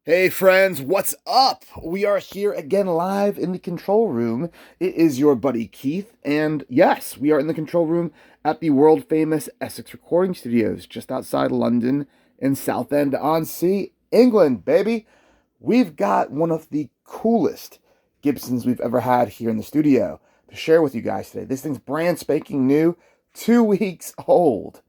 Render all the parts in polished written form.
Hey friends, what's up? We are here again live in the control room. It is your buddy Keith, and yes, we are in the control room at the world famous Essex recording studios just outside London in Southend-on-Sea, England, baby. We've got one of the coolest Gibsons we've ever had here in the studio to share with you guys today. This thing's brand spanking new, 2 weeks old,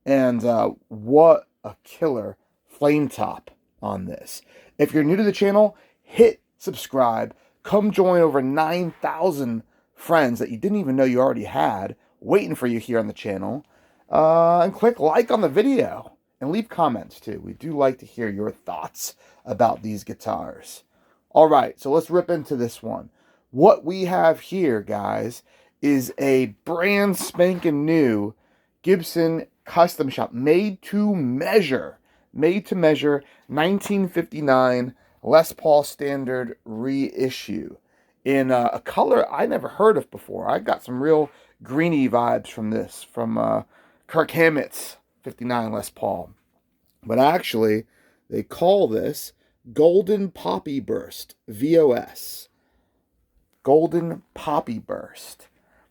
and what a killer flame top on this. If you're new to the channel, hit subscribe. Come join over 9,000 friends that you didn't even know you already had waiting for you here on the channel. And click like on the video and leave comments too. We do like to hear your thoughts about these guitars. All right, so let's rip into this one. What we have here, guys, is a brand spanking new Gibson custom shop made to measure. 1959 Les Paul Standard reissue in a color I never heard of before. I got some real greeny vibes from this, from Kirk Hammett's 59 Les Paul. But actually, they call this Golden Poppy Burst, VOS. Golden Poppy Burst.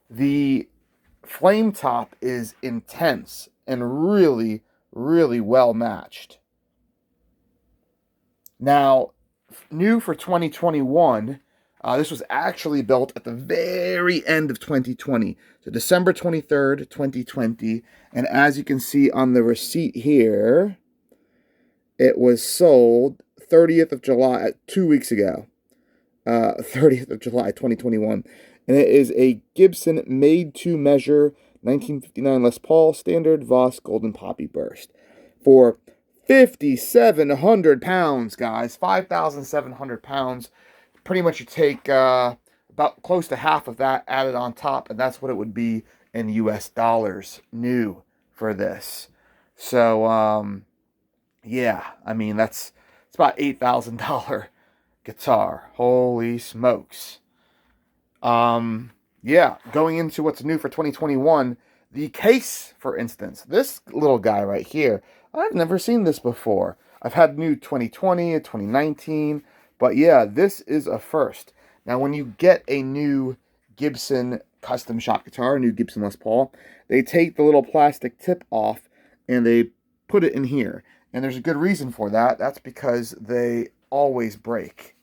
The flame top is intense and really well matched. Now, new for 2021, this was actually built at the very end of 2020, so December 23rd, 2020, and as you can see on the receipt here, it was sold 30th of July, 2 weeks ago, 30th of July, 2021, and it is a Gibson made to measure 1959 Les Paul Standard VOS Golden Poppy Burst for 5,700 pounds, guys. 5,700 pounds. Pretty much you take about close to half of that added on top, and that's what it would be in US dollars new for this. So, yeah, I mean, it's about $8,000 guitar. Holy smokes. Yeah, going into what's new for 2021, the case, for instance, this little guy right here, I've never seen this before. I've had new 2020 and 2019, but yeah, this is a first. Now, when you get a new Gibson custom shop guitar, a new Gibson Les Paul, they take the little plastic tip off and they put it in here. And there's a good reason for that. That's because they always break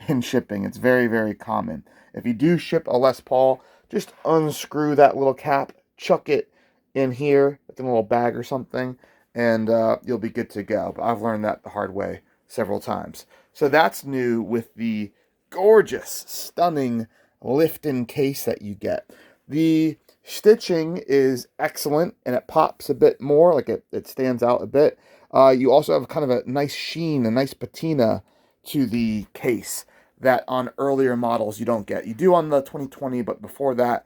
in shipping. It's very common. If you do ship a Les Paul, just unscrew that little cap, chuck it in here, in a little bag or something, and you'll be good to go. But I've learned that the hard way several times. So that's new with the gorgeous, stunning lift-in case that you get. The stitching is excellent, and it pops a bit more, like it stands out a bit. You also have kind of a nice sheen, a nice patina to the case that on earlier models you don't get. You do on the 2020, but before that,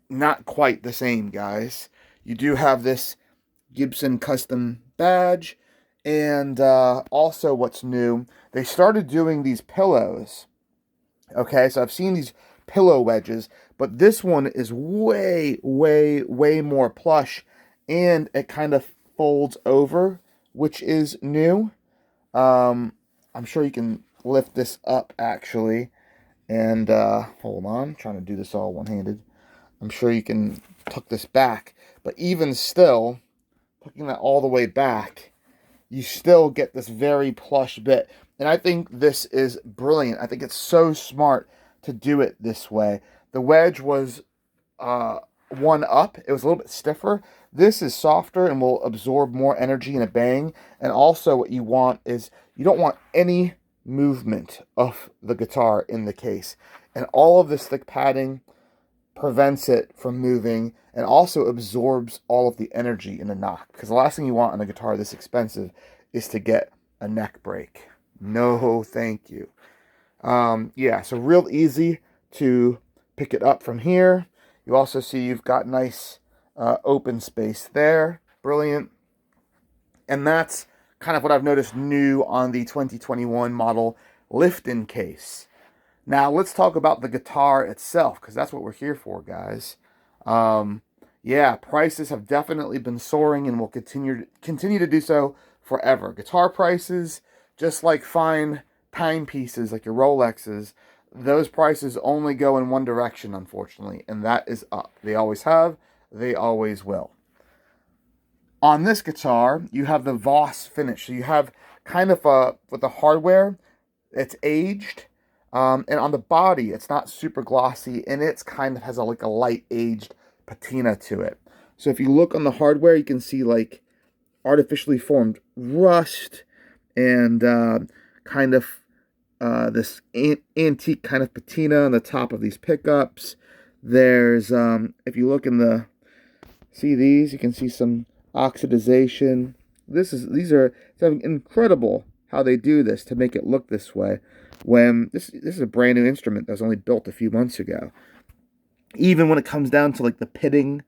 not quite the same, guys. You do have this Gibson custom badge, and also what's new, they started doing these pillows. Okay, so I've seen these pillow wedges, but this one is way more plush, and it kind of folds over, which is new. I'm sure you can lift this up actually, and hold on, I'm trying to do this all one-handed. I'm sure you can tuck this back, but even still, tucking that all the way back, you still get this very plush bit, and I think this is brilliant. I think it's so smart to do it this way. The wedge was one up. It was a little bit stiffer. This is softer and will absorb more energy in a bang, and also what you want is you don't want any movement of the guitar in the case, and all of this thick padding prevents it from moving and also absorbs all of the energy in the knock, because the last thing you want on a guitar this expensive is to get a neck break. No thank you. Yeah, so real easy to pick it up from here. You also see you've got nice open space there. Brilliant. And that's kind of what I've noticed new on the 2021 model lift-in case. Now, let's talk about the guitar itself, because that's what we're here for, guys. Yeah, prices have definitely been soaring and will continue to do so forever. Guitar prices just like fine timepieces, like your Rolexes, those prices only go in one direction, unfortunately, and that is up. They always have, they always will. On this guitar, you have the VOS finish. So you have kind of with the hardware, it's aged, and on the body, it's not super glossy, and it's kind of has like a light aged patina to it. So if you look on the hardware, you can see like artificially formed rust and kind of this antique kind of patina on the top of these pickups. There's, if you look in the, see these, you can see some oxidization. These are, it's incredible how they do this to make it look this way. When this is a brand new instrument that was only built a few months ago. Even when it comes down to like the pitting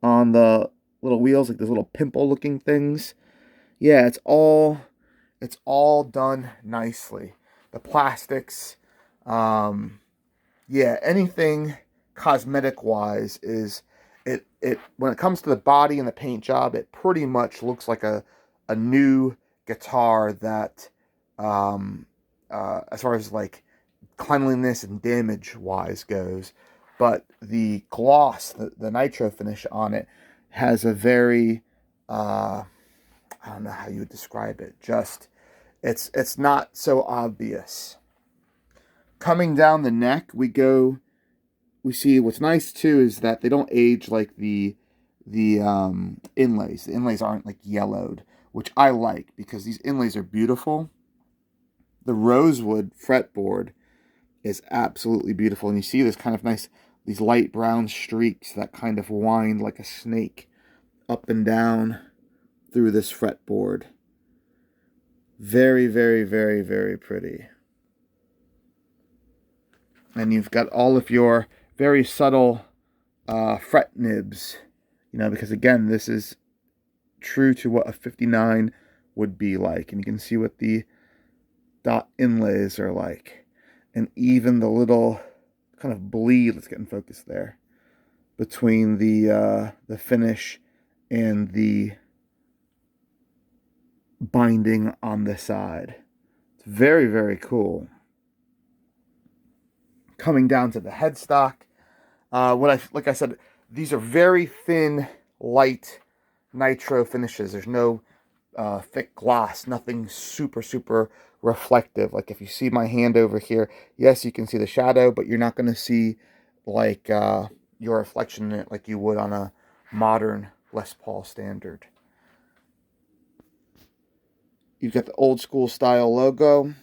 on the little wheels, like those little pimple looking things. Yeah, it's all done nicely. The plastics, yeah, anything cosmetic wise is it when it comes to the body and the paint job, it pretty much looks like a new guitar that as far as like cleanliness and damage wise goes. But the gloss, the nitro finish on it has a very I don't know how you would describe it. Just it's not so obvious. Coming down the neck, we see what's nice too is that they don't age like the inlays. The inlays aren't like yellowed, which I like because these inlays are beautiful. The rosewood fretboard is absolutely beautiful, and you see this kind of nice, these light brown streaks that kind of wind like a snake up and down through this fretboard. Very, very, very, very pretty. And you've got all of your very subtle fret nibs, you know, because again, this is true to what a 59 would be like. And you can see what the dot inlays are like. And even the little kind of bleed, let's get in focus there, between the finish and the binding on the side. It's very, very cool. Coming down to the headstock, like I said, these are very thin, light nitro finishes. There's no thick gloss, nothing super, super reflective. Like if you see my hand over here, yes, you can see the shadow, but you're not going to see like your reflection in it like you would on a modern Les Paul standard. You've got the old school style logo.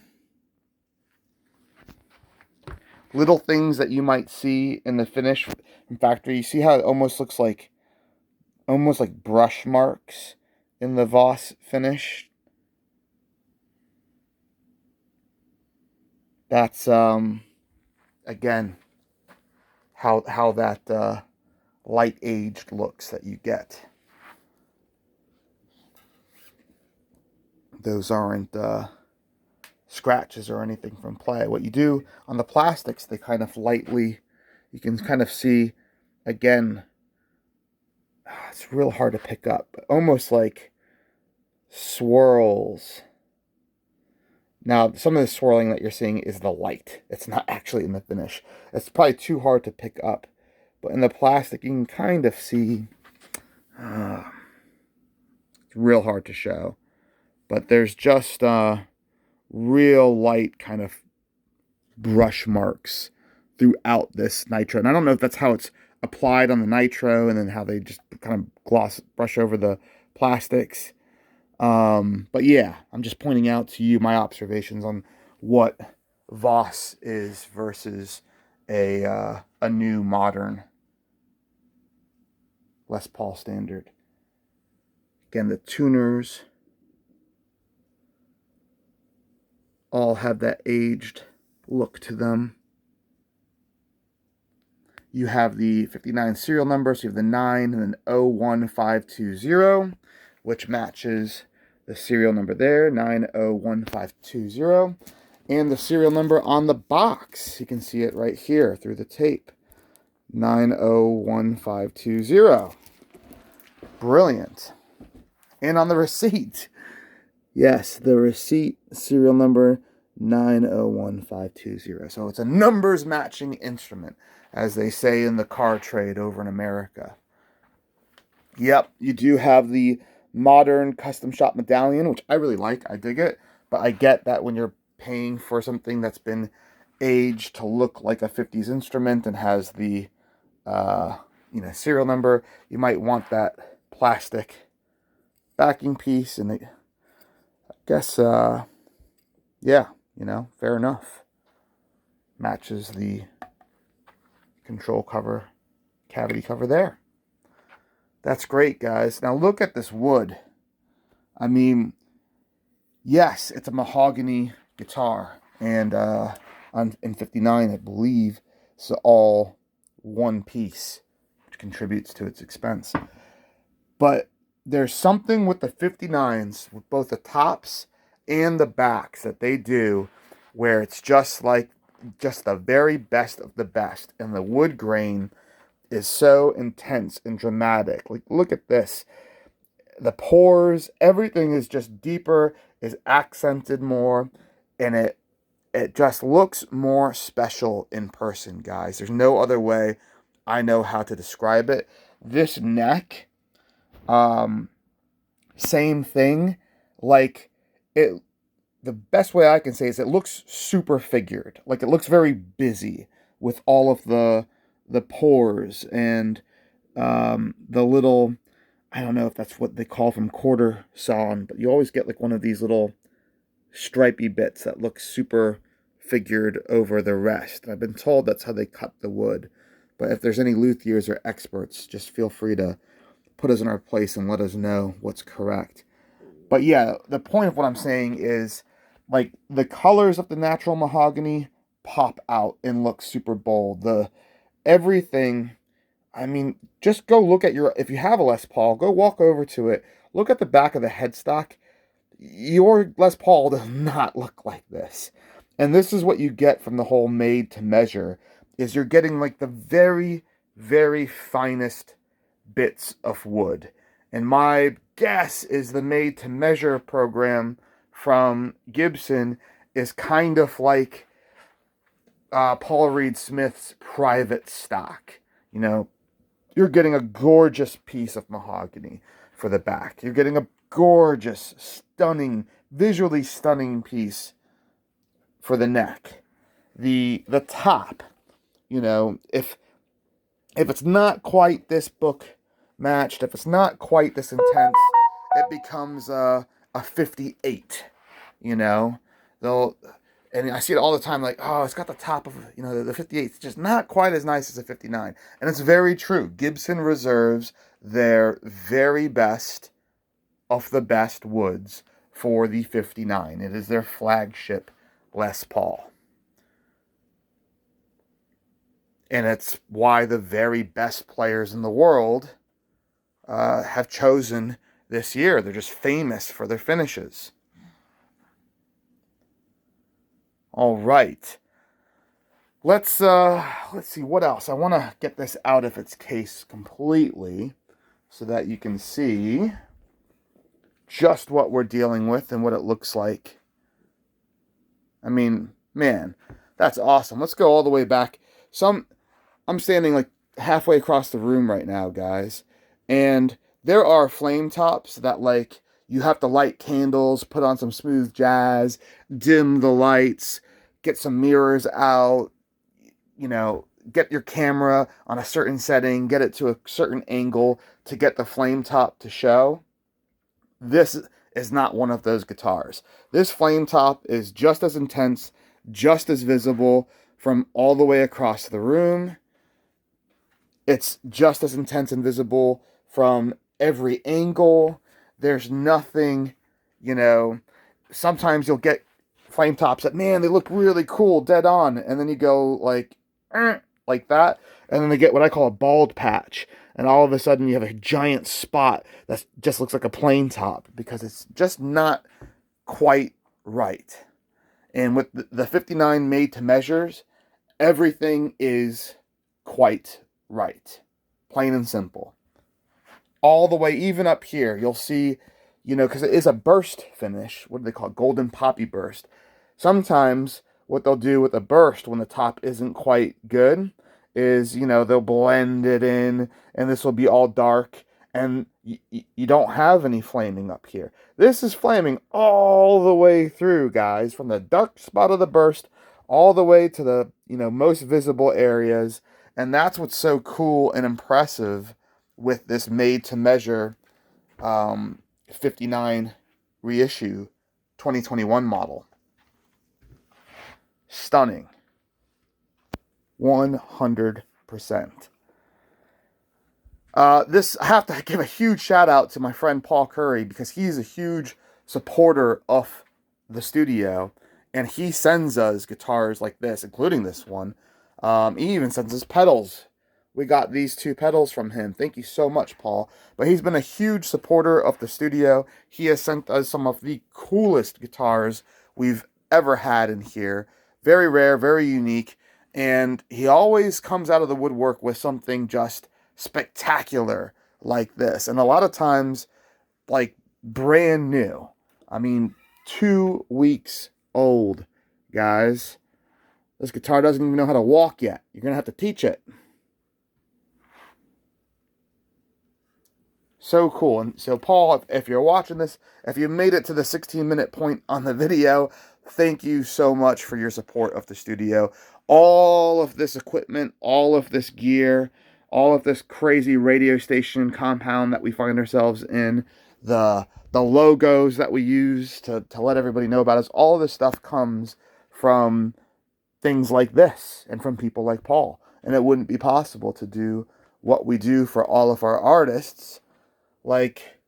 Little things that you might see in the finish from factory. You see how it almost looks like brush marks in the VOS finish. That's again how that light aged looks that you get. Those aren't scratches or anything from play. What you do on the plastics, they kind of lightly, you can kind of see, again, it's real hard to pick up, but almost like swirls. Now, some of the swirling that you're seeing is the light. It's not actually in the finish. It's probably too hard to pick up. But in the plastic, you can kind of see, it's real hard to show. But there's just real light kind of brush marks throughout this nitro. And I don't know if that's how it's applied on the nitro and then how they just kind of brush over the plastics. But yeah, I'm just pointing out to you my observations on what VOS is versus a new modern Les Paul standard. Again, the tuners all have that aged look to them. You have the 59 serial number, so you have the 9 and then 01520, which matches the serial number there, 901520. And the serial number on the box, you can see it right here through the tape, 901520. Brilliant. And on the receipt, Yes, the receipt serial number 901,520. So it's a numbers matching instrument, as they say in the car trade over in America. Yep, you do have the modern custom shop medallion, which I really like. I dig it. But I get that when you're paying for something that's been aged to look like a 50s instrument and has the uh, serial number, you might want that plastic backing piece. And I guess, yeah, fair enough. Matches the control cover, cavity cover there. That's great, guys. Now look at this wood. I mean, yes, it's a mahogany guitar, and in '59, I believe, it's all one piece, which contributes to its expense. But there's something with the '59s, with both the tops and the backs, that they do, where it's just the very best of the best, and the wood grain is so intense and dramatic. Like, look at this. The pores, everything is just deeper, is accented more, and it just looks more special in person, guys. There's no other way I know how to describe it. This neck, same thing. Like, it the best way I can say is it looks super figured. Like, it looks very busy with all of the pores and the little, I don't know if that's what they call from quarter sawn, but you always get like one of these little stripy bits that look super figured over the rest. And I've been told that's how they cut the wood. But if there's any luthiers or experts, just feel free to put us in our place and let us know what's correct. But yeah, the point of what I'm saying is, like, the colors of the natural mahogany pop out and look super bold. The everything, I mean, just go look at if you have a Les Paul, go walk over to it, look at the back of the headstock. Your Les Paul does not look like this. And this is what you get from the whole made to measure, is you're getting like the very, very finest bits of wood. And my guess is the made to measure program from Gibson is kind of like Paul Reed Smith's private stock. You're getting a gorgeous piece of mahogany for the back. You're getting a gorgeous, stunning, visually stunning piece for the neck. The top, if it's not quite this book matched, if it's not quite this intense, it becomes a 58. They'll and I see it all the time, like, oh, it's got the top of, the 58. It's just not quite as nice as a 59. And it's very true. Gibson reserves their very best of the best woods for the 59. It is their flagship Les Paul. And it's why the very best players in the world have chosen this year. They're just famous for their finishes. All right. Let's see what else. I want to get this out of its case completely so that you can see just what we're dealing with and what it looks like. I mean, man, that's awesome. Let's go all the way back. I'm standing like halfway across the room right now, guys, and there are flame tops that, like, you have to light candles, put on some smooth jazz, dim the lights, get some mirrors out, get your camera on a certain setting, get it to a certain angle to get the flame top to show. This is not one of those guitars. This flame top is just as intense, just as visible from all the way across the room. It's just as intense and visible from every angle. There's nothing, sometimes you'll get flame tops that, man, they look really cool, dead on. And then you go like that. And then they get what I call a bald patch. And all of a sudden you have a giant spot that just looks like a plain top because it's just not quite right. And with the 59 made to measures, everything is quite right. Plain and simple. All the way, even up here, you'll see you know, because it is a burst finish. What do they call it? Golden poppy burst. Sometimes what they'll do with a burst when the top isn't quite good is, you know, they'll blend it in, and this will be all dark, and you don't have any flaming up here. This is flaming all the way through, guys, from the dark spot of the burst all the way to the, you know, most visible areas. And that's what's so cool and impressive with this made to measure 59 reissue 2021 model. Stunning. 100%. This, I have to give a huge shout out to my friend Paul Curry, because he's a huge supporter of the studio, and he sends us guitars like this, including this one. He even sends us pedals. We got these 2 pedals from him. Thank you so much, Paul. But he's been a huge supporter of the studio. He has sent us some of the coolest guitars we've ever had in here. Very rare, very unique. And he always comes out of the woodwork with something just spectacular like this. And a lot of times, like, brand new. I mean, 2 weeks old, guys. This guitar doesn't even know how to walk yet. You're going to have to teach it. So cool. And so, Paul, if you're watching this, if you made it to the 16-minute point on the video, thank you so much for your support of the studio. All of this equipment, all of this gear, all of this crazy radio station compound that we find ourselves in, the logos that we use to let everybody know about us, all of this stuff comes from things like this and from people like Paul. And it wouldn't be possible to do what we do for all of our artists, like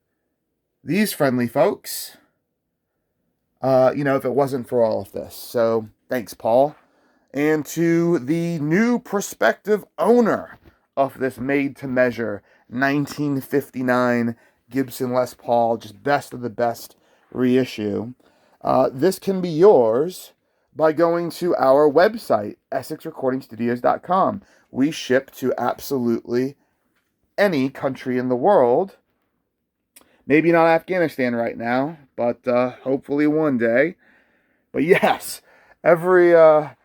these friendly folks, you know, if it wasn't for all of this. So thanks, Paul. And to the new prospective owner of this made-to-measure 1959 Gibson Les Paul, just best of the best reissue. This can be yours by going to our website, EssexRecordingStudios.com. We ship to absolutely any country in the world. Maybe not Afghanistan right now, but hopefully one day. But yes, anywhere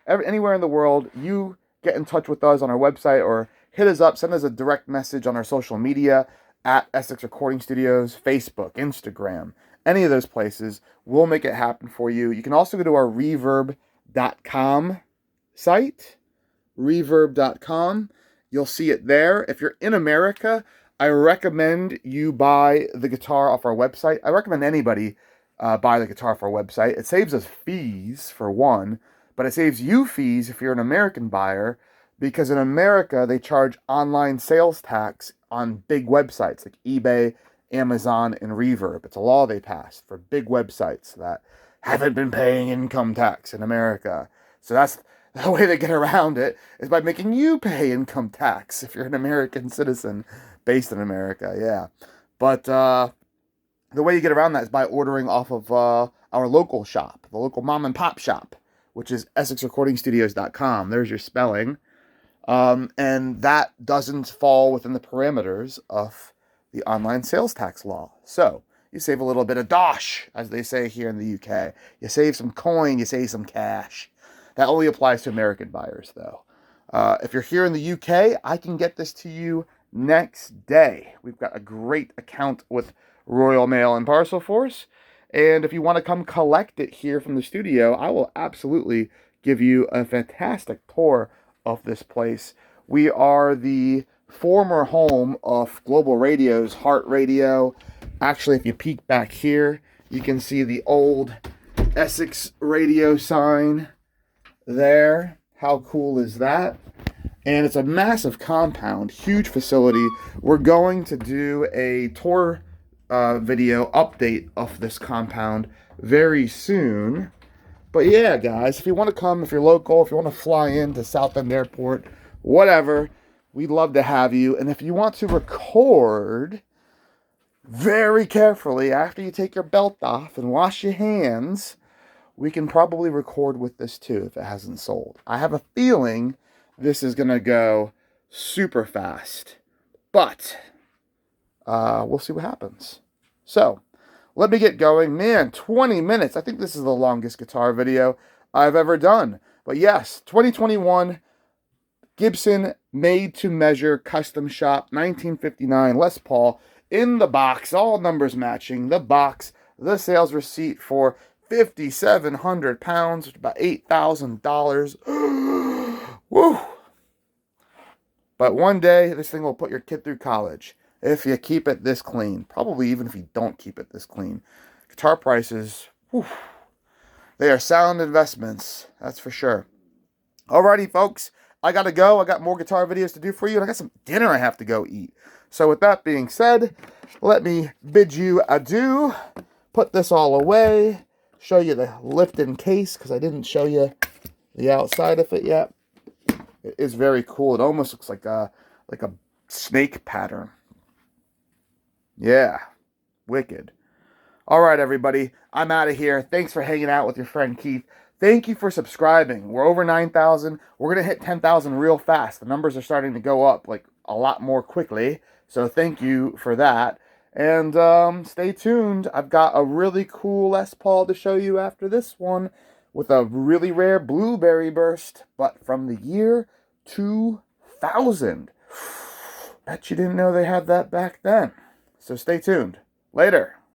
in the world, you get in touch with us on our website, or hit us up, send us a direct message on our social media at Essex Recording Studios, Facebook, Instagram, any of those places. We'll make it happen for you. You can also go to our reverb.com site, reverb.com. You'll see it there. If you're in America, I recommend you buy the guitar off our website. I recommend anybody buy the guitar off our website. It saves us fees, for one, but it saves you fees if you're an American buyer, because in America, they charge online sales tax on big websites like eBay, Amazon, and Reverb. It's a law they passed for big websites that haven't been paying income tax in America. So that's the way they get around it, is by making you pay income tax if you're an American citizen based in America, yeah. But the way you get around that is by ordering off of our local shop, the local mom and pop shop, which is EssexRecordingStudios.com. There's your spelling. And that doesn't fall within the parameters of the online sales tax law. So you save a little bit of dosh, as they say here in the UK. You save some coin, you save some cash. That only applies to American buyers, though. If you're here in the UK, I can get this to you next day. We've got a great account with Royal Mail and Parcel Force. And if you want to come collect it here from the studio, I will absolutely give you a fantastic tour of this place. We are the former home of Global Radio's Heart Radio. Actually, if you peek back here, you can see the old Essex radio sign there. How cool is that? And it's a massive compound, huge facility. We're going to do a tour video update of this compound very soon. But yeah, guys, if you want to come, if you're local, if you want to fly into Southend Airport, whatever, we'd love to have you. And if you want to record very carefully after you take your belt off and wash your hands, we can probably record with this too if it hasn't sold. I have a feeling this is going to go super fast, but we'll see what happens. So, let me get going. Man, 20 minutes. I think this is the longest guitar video I've ever done. But yes, 2021 Gibson made-to-measure custom shop 1959 Les Paul in the box, all numbers matching. The box, the sales receipt for 5,700 pounds, about $8,000. Woo! But one day, this thing will put your kid through college if you keep it this clean. Probably even if you don't keep it this clean. Guitar prices, whew, they are sound investments, that's for sure. Alrighty, folks, I gotta go. I got more guitar videos to do for you, and I got some dinner I have to go eat. So with that being said, let me bid you adieu. Put this all away. Show you the lift-in case, because I didn't show you the outside of it yet. It is very cool. It almost looks like a snake pattern. Yeah, wicked. All right, everybody, I'm out of here. Thanks for hanging out with your friend Keith. Thank you for subscribing. We're over 9,000. We're going to hit 10,000 real fast. The numbers are starting to go up like a lot more quickly. So thank you for that. And stay tuned. I've got a really cool Les Paul to show you after this one with a really rare blueberry burst, but from the year 2000. Bet you didn't know they had that back then. So stay tuned. Later.